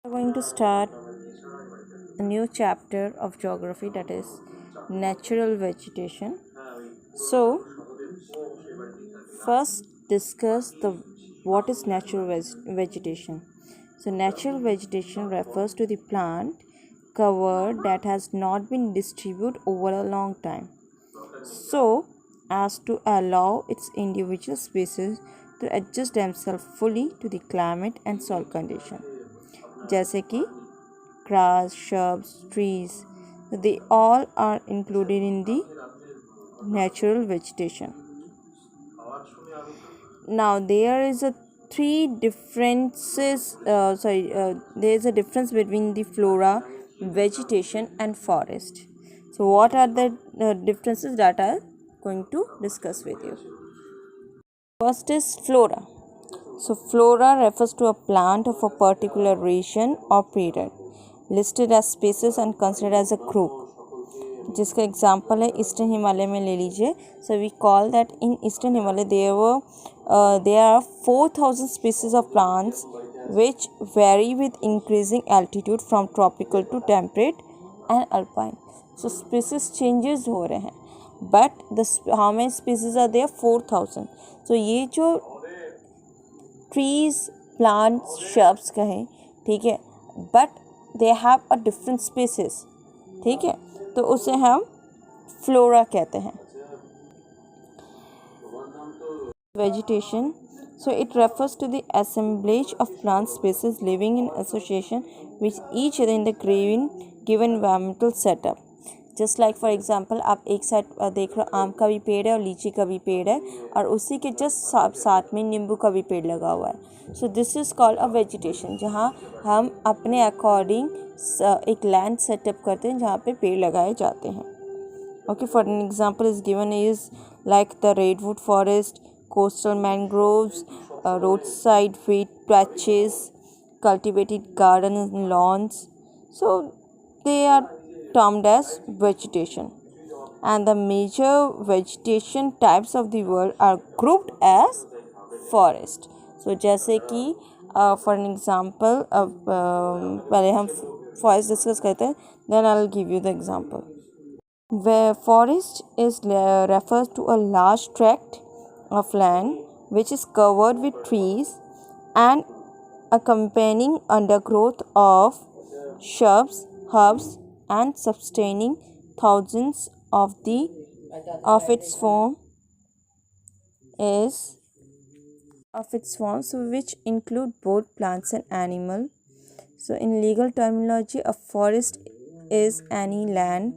We're going to start a new chapter of geography, that is natural vegetation. So, first discuss the what is natural vegetation. So, natural vegetation refers to the plant cover that has not been distributed over a long time, so as to allow its individual species to adjust themselves fully to the climate and soil condition. जैसे कि grass, shrubs, trees, they all are included in the natural vegetation. Now there is a three differences. There is a difference between the flora, vegetation, and forest. So what are the differences that I am going to discuss with you? First is flora. So flora refers to a plant of a particular region or period, listed as species and considered as a group. जिसका example है eastern Himalaya में ले लीजिए. So we call that in eastern Himalaya there are 4,000 species of plants which vary with increasing altitude from tropical to temperate and alpine. So species changes हो रहे हैं, but the how many species are there? 4,000. So ये जो trees, plants, shrubs कहें, ठीक है, but they have a different species, ठीक है, तो उसे हम फ्लोरा कहते हैं. Vegetation, so it refers to the assemblage of plant species living in association with each other in the given environmental setup. Just like for example आप एक side देख रहे हो, आम का भी पेड़ है और लीची का भी पेड़ है, और उसी के जस्ट साथ में नींबू का भी पेड़ लगा हुआ है. So this is called a vegetation, जहाँ हम अपने अकॉर्डिंग एक लैंड सेटअप करते हैं जहाँ पे पेड़ लगाए जाते हैं. Okay, for an example is given is like the redwood forest, coastal mangroves, roadside wheat patches, cultivated gardens and lawns. So they are termed as vegetation. And the major vegetation types of the world are grouped as forest. So जैसे कि for an example पहले हम forest discuss करते हैं, then I'll give you the example. Where forest is refers to a large tract of land which is covered with trees and accompanying undergrowth of shrubs, herbs, and sustaining thousands of its form so which include both plants and animal. So in legal terminology, a forest is any land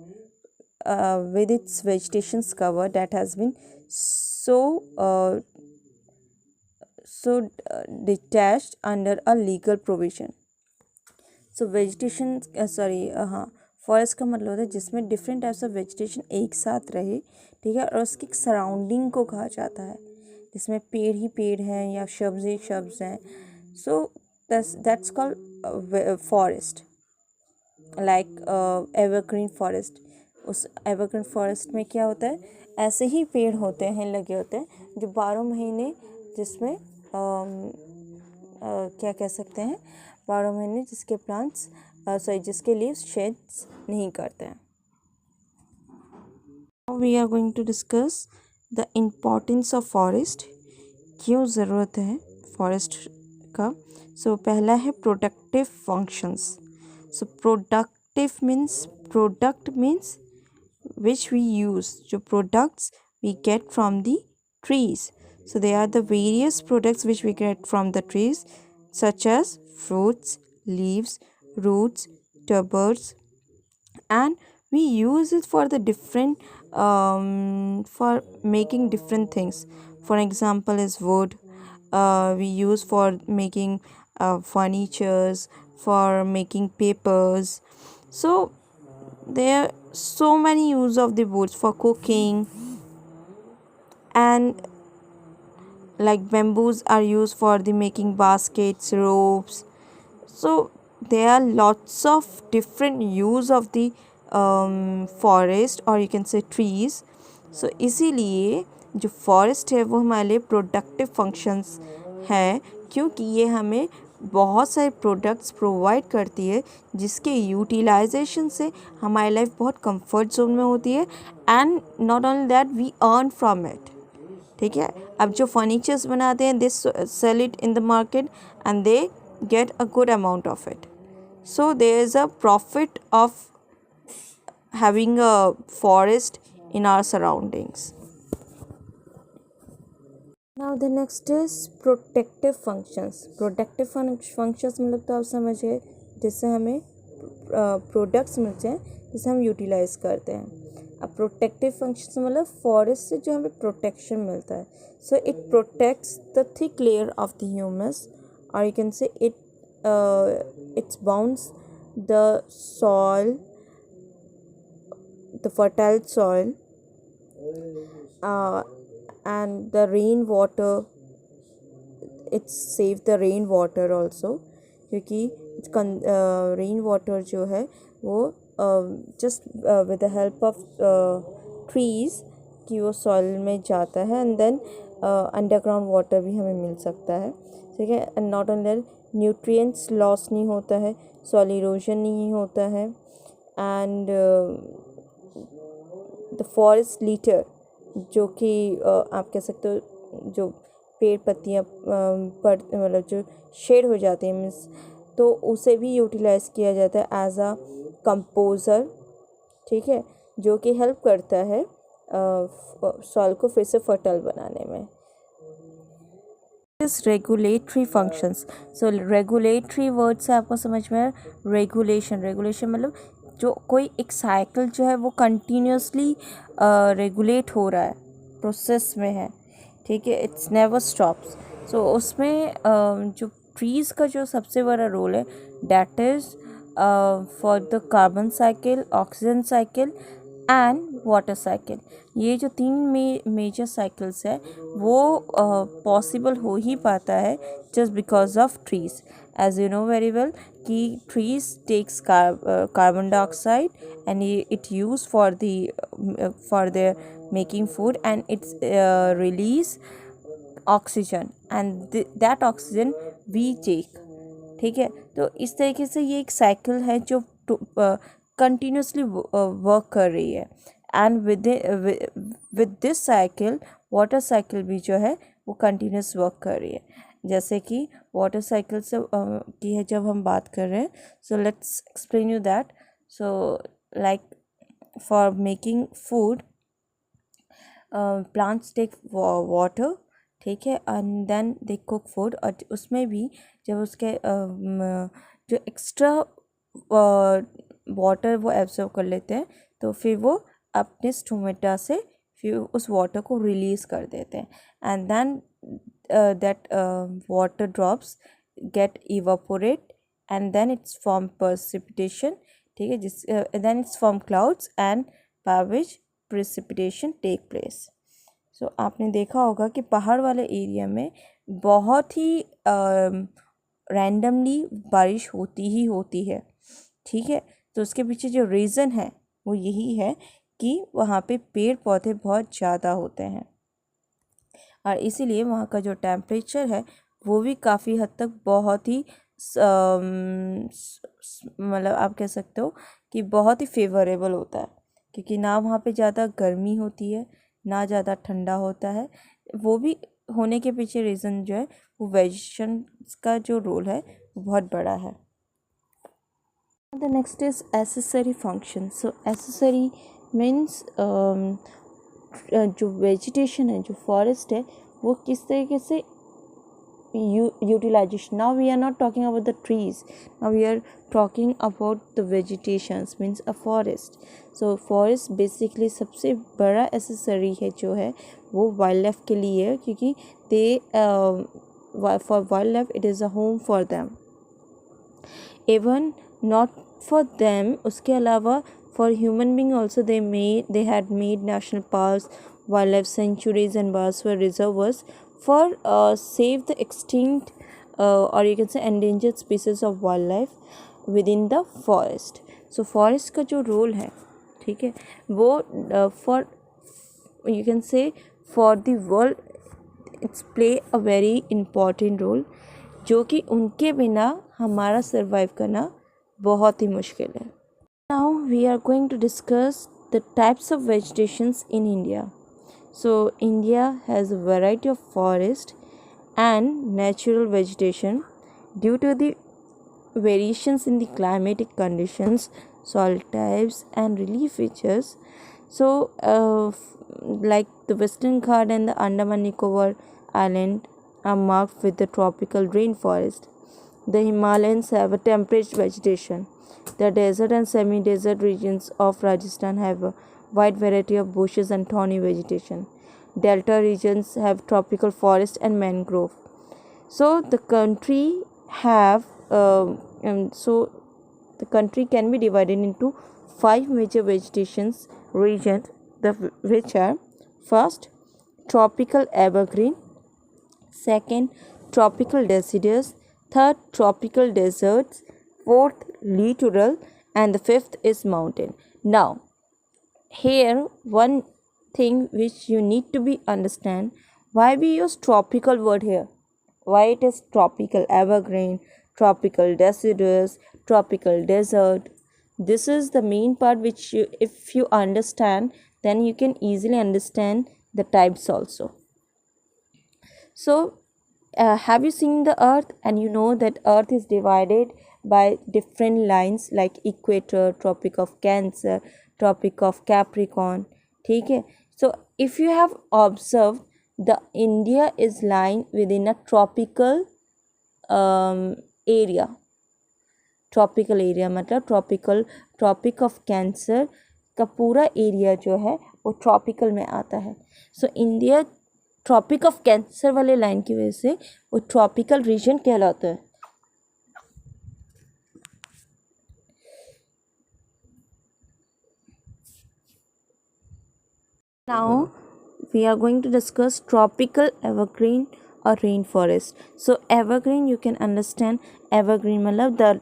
with its vegetation cover that has been detached under a legal provision. So vegetation हाँ, forest का मतलब होता है जिसमें different types of vegetation एक साथ रहे, ठीक है, और उसकी सराउंडिंग को कहा जाता है, जिसमें पेड़ ही पेड़ हैं या शब्ज ही शब्ज हैं. So that's called forest. Like evergreen forest, उस एवरग्रीन फॉरेस्ट में क्या होता है, ऐसे ही पेड़ होते हैं, लगे होते हैं, जो 12 महीने, जिसमें क्या कह सकते हैं, 12 महीने जिसके प्लांट्स जिसके लीव्स शेड्स नहीं करते हैं. Now we are going to discuss the importance of forest. क्यों ज़रूरत है फॉरेस्ट का. सो पहला है productive functions. So product means which we use, जो products we get from the trees. So they are the various products which we get from the trees, such as fruits, leaves, roots, tubers, and we use it for the different for making different things. For example is wood, we use for making furnitures, for making papers. So there are so many use of the woods for cooking, and like bamboos are used for the making baskets, ropes. So there are lots of different use of the forest, or you can say trees. So इसीलिए जो forest है वो हमारे लिए productive functions है, क्योंकि ये हमें बहुत सारे प्रोडक्ट्स प्रोवाइड करती है जिसके यूटिलाइजेशन से हमारी लाइफ बहुत कंफर्ट जोन में होती है and not only that we earn from it. ठीक है, अब जो फर्नीचर्स बनाते हैं they sell it in the market and they get a good amount of it, so there is a profit of having a forest in our surroundings. Now the next is protective functions. Protective functions मतलब तो आप समझिए जिससे हमें products मिलते हैं जिसे हम यूटिलाइज करते हैं। अब प्रोटेक्टिव फंक्शंस मतलब फॉरेस्ट से जो हमें प्रोटेक्शन मिलता है, so it protects the thick layer of the humus और you can say it's bounds the soil, the fertile soil, and the rainwater. It save the rainwater also क्योंकि rain water जो है वो just with the help of trees कि वो soil में जाता है एंड देन अंडरग्राउंड वाटर भी हमें मिल सकता है। ठीक है, and not only nutrients loss नहीं होता है, सॉइल इरोजन नहीं होता है एंड द फॉरेस्ट लीटर जो कि आप कह सकते हो जो पेड़ पत्तियाँ पर मतलब जो शेड हो जाती हैं मीन्स, तो उसे भी यूटिलाइज किया जाता है एज अ कंपोज़र। ठीक है, जो कि हेल्प करता है सॉइल को फिर से फर्टाइल बनाने में। इस रेगुलेटरी फंक्शंस, सो रेगुलेटरी वर्ड से आपको समझ में रेगुलेशन, रेगुलेशन मतलब जो कोई एक साइकिल जो है वो कंटिन्यूसली रेगुलेट हो रहा है, प्रोसेस में है। ठीक है, इट्स नेवर स्टॉप्स। सो उसमें जो ट्रीज़ का जो सबसे बड़ा रोल है that is for the carbon cycle, oxygen cycle and water cycle. ये जो तीन मेजर साइकिल्स है वो पॉसिबल हो ही पाता है just because of trees. As you know very well कि trees takes carbon dioxide and it use for their making food and it's release oxygen and that oxygen we take. ठीक है, तो इस तरीके से ये एक साइकिल है जो कंटिन्यूसली वर्क कर रही है and with this cycle water cycle भी जो है वो कंटिन्यूस वर्क कर रही है। जैसे कि वाटर साइकिल से की है जब हम बात कर रहे हैं, so let's explain you that. So like for making food plants take water, ठीक है, and then they cook food, और उसमें भी जब उसके जो एक्स्ट्रा वाटर वो एब्जॉर्ब कर लेते हैं तो फिर वो अपने स्टोमेटा से फिर उस वाटर को रिलीज़ कर देते हैं and then that water drops get evaporate and then it's form precipitation। ठीक है, जिस then it's form clouds and by which precipitation take place। so आपने देखा होगा कि पहाड़ वाले एरिया में बहुत ही रैंडमली बारिश होती ही होती है। ठीक है, तो उसके पीछे जो रीज़न है वो यही है कि वहाँ पे पेड़ पौधे बहुत ज़्यादा होते हैं और इसीलिए वहाँ का जो टेम्परेचर है वो भी काफ़ी हद तक बहुत ही मतलब आप कह सकते हो कि बहुत ही फेवरेबल होता है, क्योंकि ना वहाँ पे ज़्यादा गर्मी होती है ना ज़्यादा ठंडा होता है। वो भी होने के पीछे रीज़न जो है वो वेजिटेशन का जो रोल है वो बहुत बड़ा है। The next is accessory function. So accessory means जो वेजिटेशन है, जो फॉरेस्ट है, वो किस तरीके से utilization. Now we are not talking about the trees, now we are talking about the vegetations means a forest. So forest basically सबसे बड़ा accessory है जो है वो वाइल्ड लाइफ के लिए है, क्योंकि they for wildlife it is a home for them, even not for them, उसके अलावा for human being also they had made national parks, wildlife sanctuaries and biosphere reservoirs for save the extinct or you can say endangered species of wildlife within the forest. So forest का जो role है, ठीक है, वो for you can say for the world it's play a very important role जो कि उनके बिना हमारा सर्वाइव करना बहुत ही मुश्किल है. Now we are going to discuss the types of vegetations in India. So India has a variety of forest and natural vegetation due to the variations in the climatic conditions, soil types and relief features. So like the Western Ghat and the Andaman Nicobar Island are marked with the tropical rainforest. The Himalayas have a temperate vegetation. The desert and semi-desert regions of Rajasthan have a wide variety of bushes and thorny vegetation. Delta regions have tropical forest and mangrove. So the country have the country can be divided into 5 major vegetations regions, which are: first, tropical evergreen; second, tropical deciduous; third, tropical deserts; fourth, littoral; and the fifth is mountain. Now, here one thing which you need to be understand, why we use tropical word here, why it is tropical evergreen, tropical deciduous, tropical desert. This is the main part which you, if you understand, then you can easily understand the types also. So have you seen the earth? And you know that earth is divided by different lines like equator, tropic of Cancer, tropic of Capricorn. ठीक है. So if you have observed, the India is lying within a tropical area. Tropical area मतलब tropic of cancer का पूरा area जो है वो tropical में आता है. So India tropic of Cancer वाले लाइन की वजह से वो ट्रॉपिकल रीजन कहलाता है. Now we are going to discuss tropical evergreen or rainforest. So evergreen, you can understand, evergreen मतलब the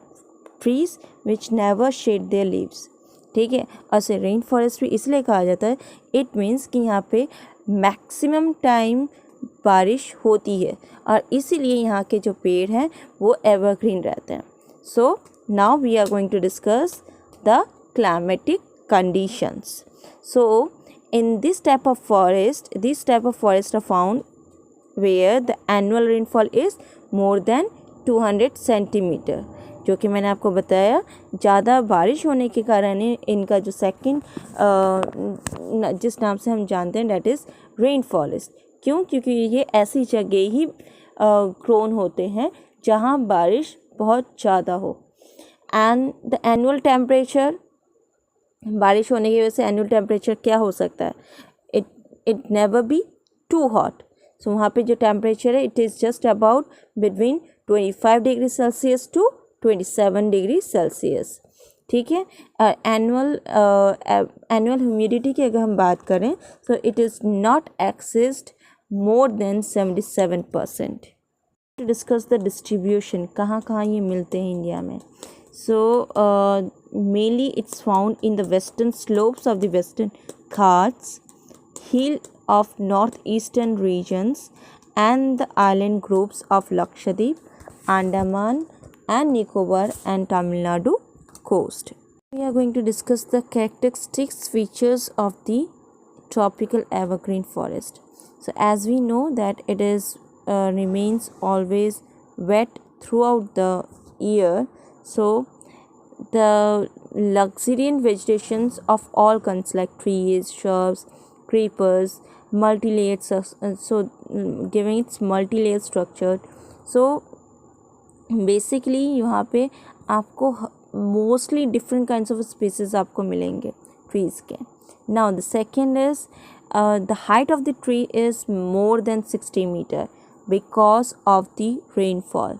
trees which never shed their leaves. ठीक है. और से रेन फॉरेस्ट भी इसलिए कहा जाता है, इट मीन्स कि यहाँ पे मैक्सिमम टाइम बारिश होती है और इसीलिए यहाँ के जो पेड़ हैं वो एवरग्रीन रहते हैं. So now we are going to discuss the climatic conditions. So in this type of forest are found where the annual rainfall is more than 200 centimetre. जो कि मैंने आपको बताया, ज़्यादा बारिश होने के कारण इनका जो सेकंड जिस नाम से हम जानते हैं डेट इज़ रेन फॉरेस्ट. क्यों? क्योंकि ये ऐसी जगह ही ग्रोन होते हैं जहाँ बारिश बहुत ज़्यादा हो. एंड द एनुअल टेम्परेचर, बारिश होने की वजह से एनुअल टेम्परेचर क्या हो सकता है, it never be too hot. So वहाँ पे जो टेम्परेचर है it is just about between 25 degree Celsius to 27 degree Celsius. ठीक है. एनुअल ह्यूमिडिटी की अगर हम बात करें so it is not exist more than 77%. To discuss the distribution, कहाँ कहाँ ये मिलते हैं इंडिया में. So mainly it's found in the western slopes of the Western Ghats, hill of northeastern regions and the island groups of Lakshadweep, Andaman and Nicobar and Tamil Nadu coast. We are going to discuss the characteristics features of the tropical evergreen forest. So as we know that it is remains always wet throughout the year. So the luxuriant vegetations of all kinds like trees, shrubs, creepers, multi-layered, so giving its multi-layered structure. So basically यहाँ पे आपको mostly different kinds of species आपको मिलेंगे trees के. Now the second is the height of the tree is more than 60 meter because of the rainfall.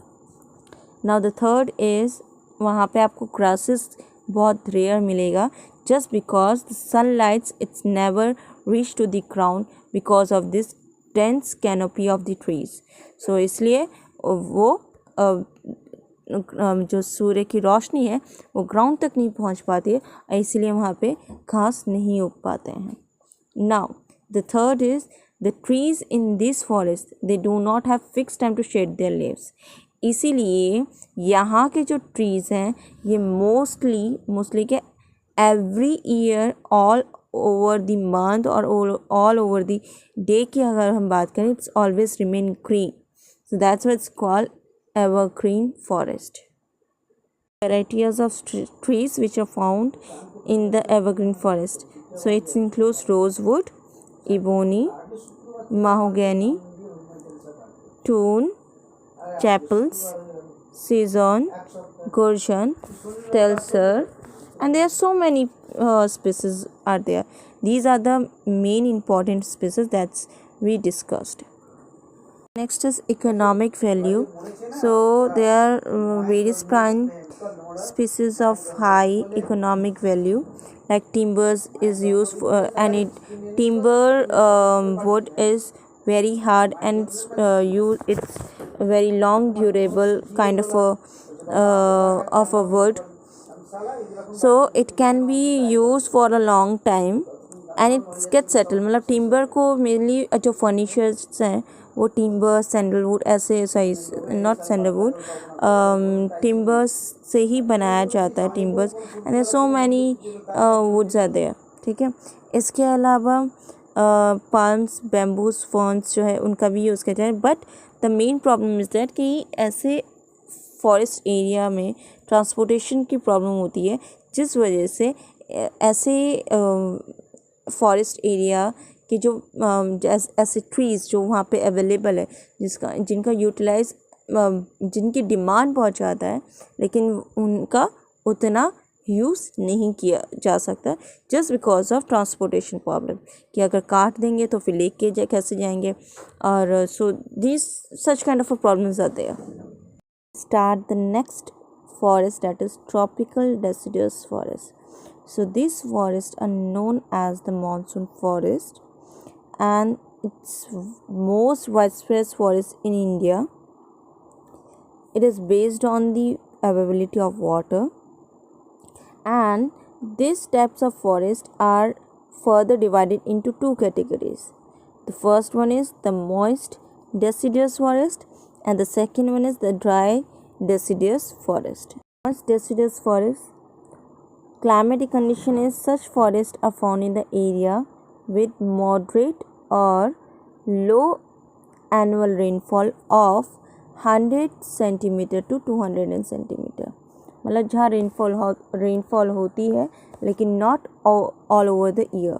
Now the third is वहाँ पे आपको grasses बहुत रेयर मिलेगा just because the sunlights it's never reach to the ground because of this dense canopy of the trees. So इसलिए वो जो सूर्य की रोशनी है वो ग्राउंड तक नहीं पहुँच पाती है, इसलिए वहाँ पे घास नहीं उग पाते हैं. Now the third is the trees in this forest they do not have fixed time to shed their leaves. इसीलिए यहाँ के जो ट्रीज़ हैं ये मोस्टली के every year all over the month और ऑल ओवर द डे की अगर हम बात करें, it's always remain green. So that's why it's called evergreen forest. Varieties of trees which are found in the evergreen forest. So it includes rosewood, ebony, mahogany, thorn, chapels, sison, gurjan, telser, and there are so many species are there. These are the main important species that we discussed. Next is economic value. So there are various plant species of high economic value, like timbers is used for, and timber wood is very hard and it's very long durable kind of a wood, so it can be used for a long time and it gets settled. मतलब timber को mainly जो furnitures हैं वो timber, sandalwood, ऐसे साइज not sandalwood, timbers से ही बनाया जाता है. Timbers and there so many woods are there. ठीक है. इसके अलावा पाल्म्स, बैम्बूस, फर्न्स जो है उनका भी यूज़ किया जाए. But the main problem is that कि ऐसे फॉरेस्ट एरिया में ट्रांसपोर्टेशन की प्रॉब्लम होती है, जिस वजह से ऐसे फॉरेस्ट एरिया कि जो ऐसे ट्रीज़ जो वहाँ पे अवेलेबल है, जिनका यूटिलाइज जिनकी डिमांड बहुत ज़्यादा है लेकिन उनका उतना यूज़ नहीं किया जा सकता, just because of transportation problem, कि अगर काट देंगे तो फिर लेके कैसे जाएंगे. और so this such kind of problems are there. Start the next forest, that is tropical deciduous forest. So these forests are known as the monsoon forest and it's most widespread forest in India. It is based on the availability of water, and these types of forest are further divided into two categories. The first one is the moist deciduous forest and the second one is the dry deciduous forest. Moist deciduous forest, climatic condition is such forests are found in the area with moderate or low annual rainfall of 100 centimeter to 200 centimeter. मतलब जहाँ rainfall होती है लेकिन not all over the year.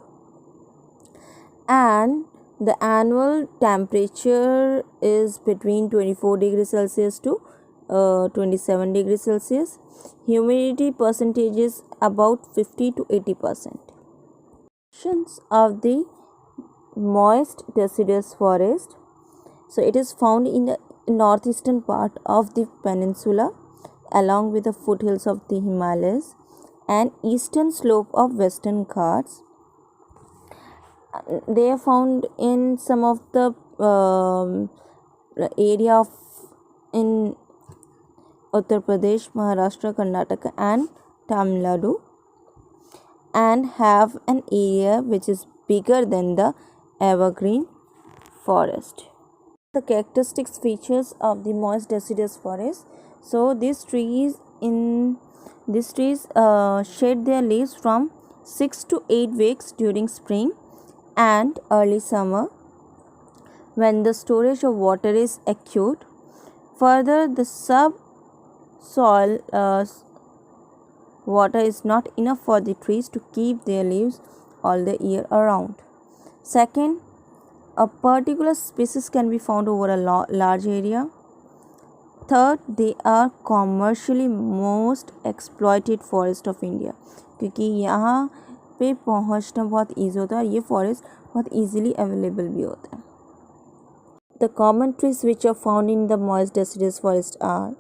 And the annual temperature is between 24 degrees Celsius to 27 degrees Celsius. Humidity percentage is about 50 to 80%. Of the moist deciduous forest. So it is found in the northeastern part of the peninsula along with the foothills of the Himalayas and eastern slope of Western Ghats. They are found in some of the area of in Uttar Pradesh, Maharashtra, Karnataka and Tamil Nadu, and have an area which is bigger than the evergreen forest. The characteristics features of the moist deciduous forest. So these trees shed their leaves from 6 to 8 weeks during spring and early summer when the storage of water is acute. Further, the subsoil water is not enough for the trees to keep their leaves all the year around. Second, a particular species can be found over a large area. Third, they are commercially most exploited forest of India, क्योंकि यहाँ पे पहुँचना बहुत easy होता है, ये forest बहुत easily available भी होता है. The common trees which are found in the moist deciduous forest are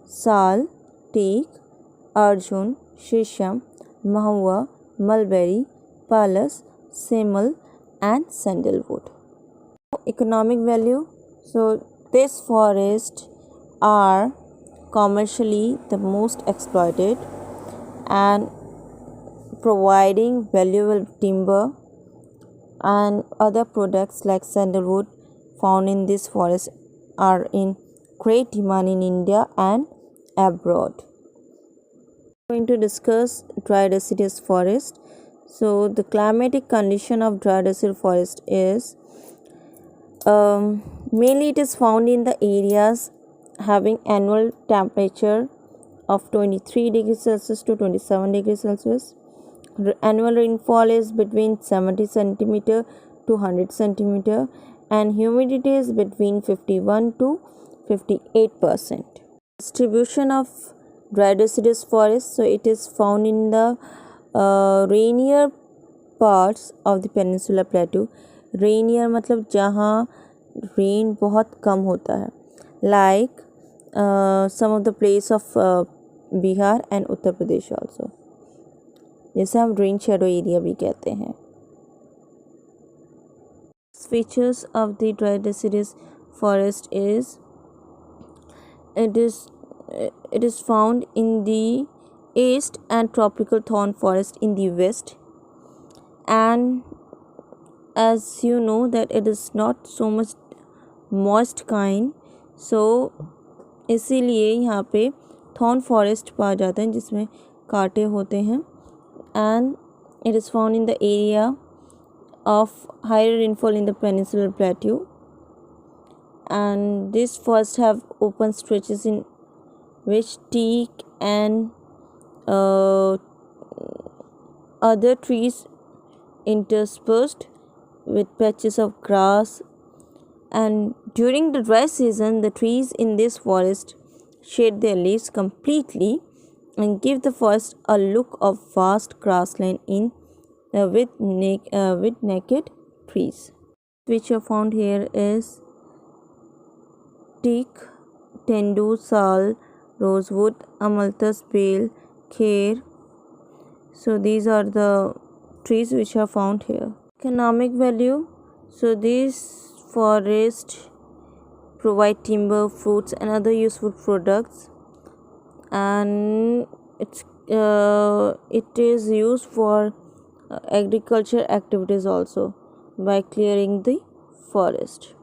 sal, teak, arjun, shisham, mahua, mulberry, pallas, simul and sandalwood. Economic value. So these forests are commercially the most exploited and providing valuable timber and other products like sandalwood found in this forest are in great demand in India and abroad. We're going to discuss dry deciduous forest. So the climatic condition of dry deciduous forest is mainly it is found in the areas having annual temperature of 23 degrees Celsius to 27 degrees Celsius. Annual rainfall is between 70 centimeter to 100 centimeter, and humidity is between 51 to 58%. Distribution of dry deciduous forest, so it is found in the rainier parts of the peninsular plateau. Rainier मतलब जहाँ rain बहुत कम होता है, like some of the place of Bihar and Uttar Pradesh also, जैसे हम rain shadow area भी कहते हैं. Features of the dry deciduous forest is it is found in the east and tropical thorn forest in the west, and as you know that it is not so much moist kind, so इसीलिए यहाँ पे thorn forest पाया जाता है जिसमें कांटे होते हैं. And it is found in the area of higher rainfall in the peninsular plateau, and this forest have open stretches in which teak and other trees interspersed with patches of grass. And during the dry season, the trees in this forest shed their leaves completely and give the forest a look of vast grassland in with naked trees. Which are found here is teak, tendu, sal, rosewood, amalthus, bale, kher. So these are the trees which are found here. Economic value. So these forests provide timber, fruits and other useful products, and it is used for agriculture activities also by clearing the forest.